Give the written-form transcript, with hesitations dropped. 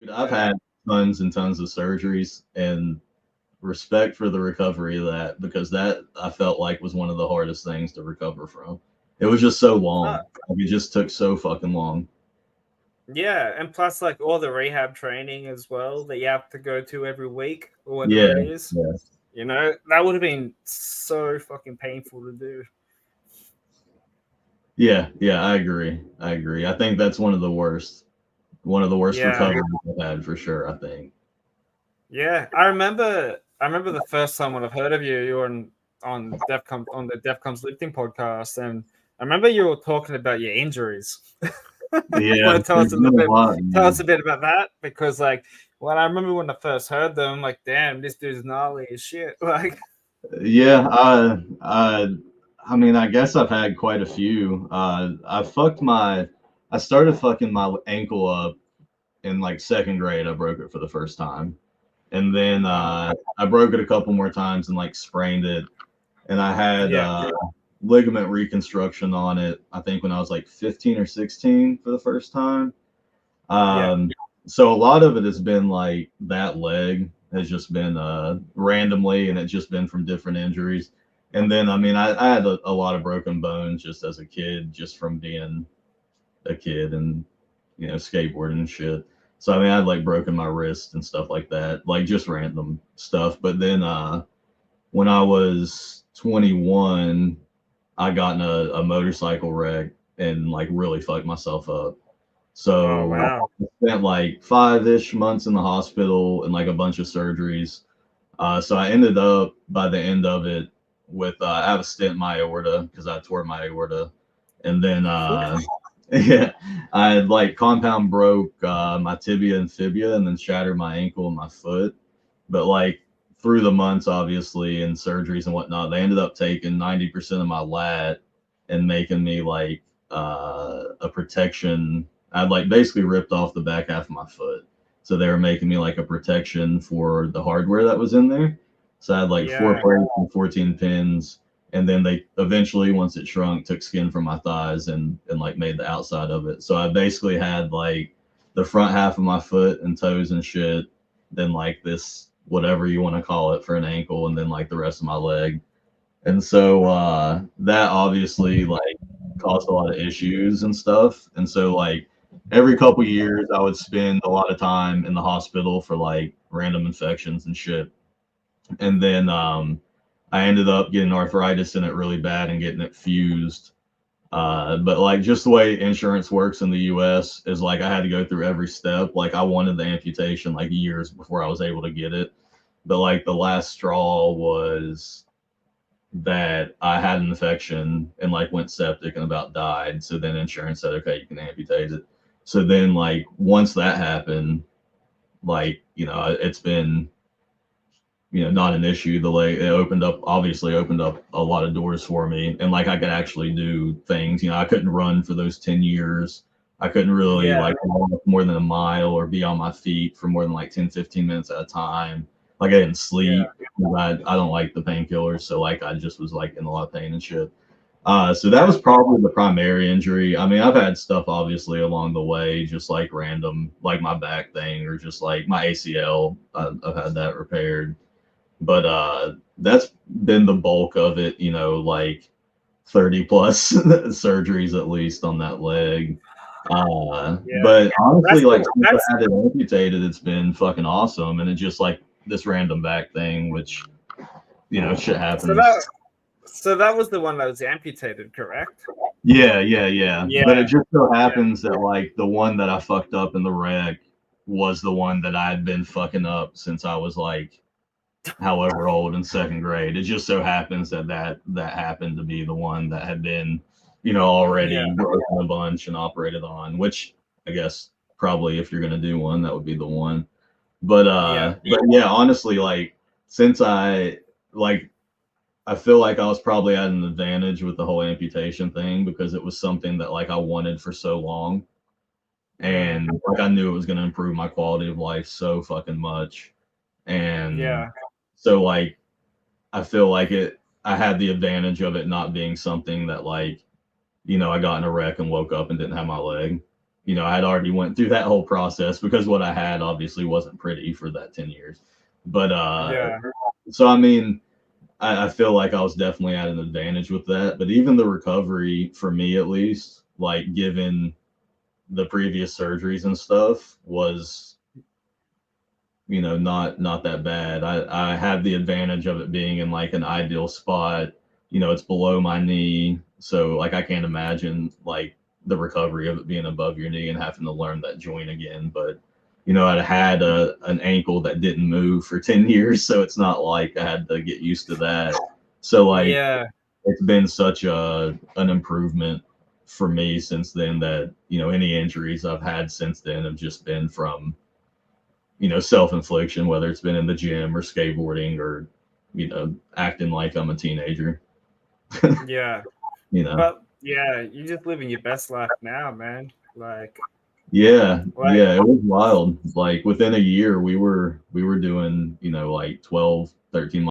Dude, I've Yeah. had tons and tons of surgeries, and respect for the recovery of that, because that I felt like was one of the hardest things to recover from. It was just so Uh, long. Like, it just took so fucking long. yeah, and plus like all the rehab training as well that you have to go to every week or whatever Yeah, it is. yeah, You know, that would have been so fucking painful to do. yeah. I agree. I agree. I think that's one of the worst Yeah. recoveries I've had for sure. I think. Yeah. I remember the first time when I've heard of you, you were on DefCon on the DefCon's lifting podcast, and I remember you were talking about your injuries. Yeah, Want to tell there's us a little been a bit? lot, Tell us man. a bit about that because, like, when I remember when I first heard them, I'm like, damn, this dude's gnarly as shit. Like, Yeah, I mean, I guess I've had quite a few. I started fucking my ankle up in like second grade. I broke it for the first time, and then oh, I broke it a couple more times and like sprained it, and I had yeah, ligament reconstruction on it. I think when I was like 15 or 16 for the first time. yeah, Um, so a lot of it has been like that leg has just been randomly, and it's just been from different injuries. And then I mean I had a lot of broken bones just as a kid, just from being a kid and skateboarding and shit. So I mean I'd like broken my wrist and stuff like that, like just random stuff. But then when I was 21, I got in a motorcycle wreck and like really fucked myself up. oh So wow, I spent like 5-ish months in the hospital and like a bunch of surgeries. So I ended up by the end of it with I have a stent in my aorta because I tore my aorta, and then oof, yeah, I had like compound broke my tibia and fibia, and then shattered my ankle and my foot. But like through the months, obviously, and surgeries and whatnot, they ended up taking 90% of my lat and making me like a protection. I'd like basically ripped off the back half of my foot. So they were making me like a protection for the hardware that was in there. So I had like four yeah, plates and 14 pins. And then they eventually, once it shrunk, took skin from my thighs and like made the outside of it. So I basically had like the front half of my foot and toes and shit, then like this whatever you want to call it for an ankle, and then like the rest of my leg. And so that obviously like caused a lot of issues and stuff. And so like every couple years I would spend a lot of time in the hospital for like random infections and shit. And then I ended up getting arthritis in it really bad and getting it fused. But like just the way insurance works in the US is like I had to go through every step. Like I wanted the amputation like years before I was able to get it. But like the last straw was that I had an infection and like went septic and about died. So then insurance said, okay, you can amputate it. So then like once that happened, like, it's been, not an issue. The leg, it opened up, obviously opened up a lot of doors for me. And like I could actually do things. I couldn't run for those 10 years. I couldn't really yeah, like walk more than a mile or be on my feet for more than like 10, 15 minutes at a time. Like I didn't yeah, sleep. I don't like the painkillers. So like I just was like in a lot of pain and shit. So that yeah, was probably the primary injury. I mean, I've had stuff obviously along the way, just like random, like my back thing or just like my ACL. I've had that repaired, but that's been the bulk of it. Like 30 plus surgeries at least on that leg. yeah. But honestly, That's like the since that's I had it amputated, it's been fucking awesome, and it's just like this random back thing, which shit so happens. that so that was the one that was amputated, correct? Yeah. But it Yeah, just so yeah, happens that like the one that I fucked up in the wreck was the one that I had been fucking up since I was like however old in second grade. It just so happens that happened to be the one that had been, yeah, already broken a bunch and operated on, which I guess probably if you're gonna do one, that would be the one. yeah, But yeah, honestly, like since like I feel like I was probably at an advantage with the whole amputation thing because it was something that like I wanted for so long, mm, and like I knew it was gonna improve my quality of life so fucking much. And yeah, so like I feel like I had the advantage of it not being something that like, I got in a wreck and woke up and didn't have my leg. I had already went through that whole process because what I had obviously wasn't pretty for that 10 years. But so I mean, I feel like I was definitely at an advantage with that. But even the recovery, for me at least, like given the previous surgeries and stuff, was not that bad. I had the advantage of it being in like an ideal spot. It's below my knee, so like I can't imagine like the recovery of it being above your knee and having to learn that joint again. But I had an ankle that didn't move for 10 years, so it's not like I had to get used to that. So like it's been such an improvement for me since then that any injuries I've had since then have just been from self-infliction, whether it's been in the gym or skateboarding or acting like I'm a teenager. Yeah. But yeah, you're just living your best life now, man. Yeah, it was wild. Like within a year we were doing like 12, 13